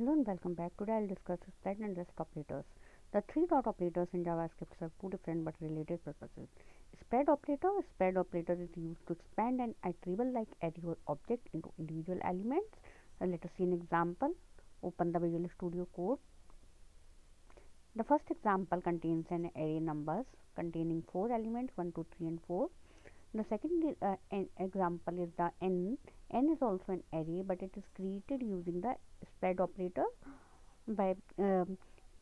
Hello and welcome back. Today I'll discuss spread and rest operators. The three dot operators in JavaScript serve two different but related purposes. Spread operator is used to expand an iterable like array or object into individual elements. Let us see an example. Open the Visual Studio Code. The first example contains an array numbers containing four elements 1, 2, 3 and 4. The second example is the n. N is also an array, but it is created using the spread operator by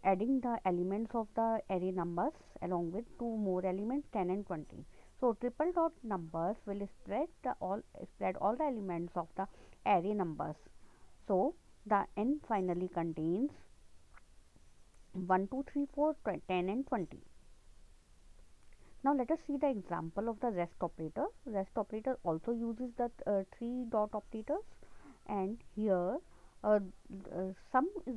adding the elements of the array numbers along with two more elements 10 and 20. So triple dot numbers will spread all the elements of the array numbers. So the n finally contains 1, 2, 3, 4, 10 and 20. Now let us see the example of the rest operator. Rest operator also uses the three dot operators, and here uh, sum is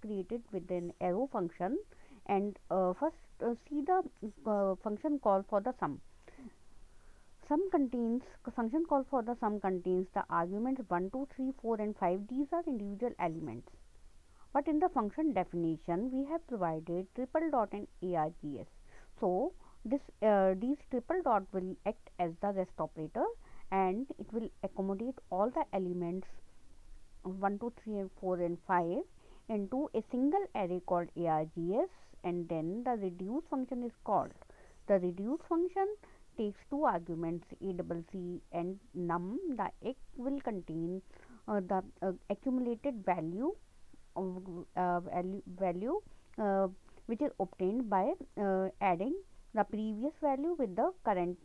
created with an arrow function. And first see the function call for the sum. Function call for the sum contains the arguments 1, 2, 3, 4 and 5. These are individual elements. But in the function definition, we have provided triple dot and args. So these triple dot will act as the rest operator, and it will accommodate all the elements 1, 2, 3 and 4 and 5 into a single array called args, and then the reduce function is called. The reduce function takes two arguments a and num. The egg will contain the accumulated value value which is obtained by adding the previous value with the current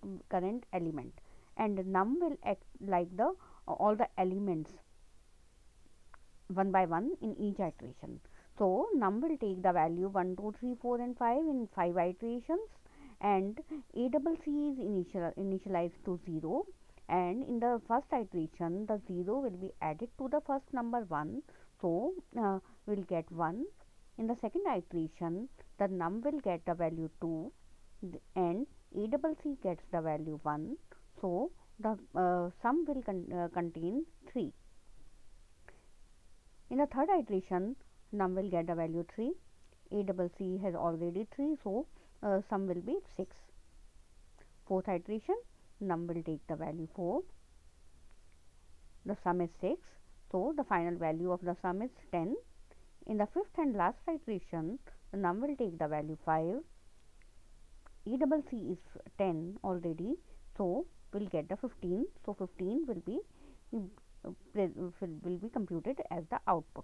element, and num will act like the all the elements one by one in each iteration. So num will take the value 1, 2, 3, 4 and 5 in 5 iterations, and ACC is initialized to 0, and in the first iteration the 0 will be added to the first number 1, so we'll get 1. In the second iteration the num will get the value 2 and ACC gets the value 1, so the sum will contain 3. In the third iteration, num will get the value 3. ACC has already 3, so sum will be 6. Fourth iteration, num will take the value 4. The sum is 6, so the final value of the sum is 10. In the fifth and last iteration, the num will take the value 5. ACC is 10 already, so we'll get the 15. So 15 will be computed as the output.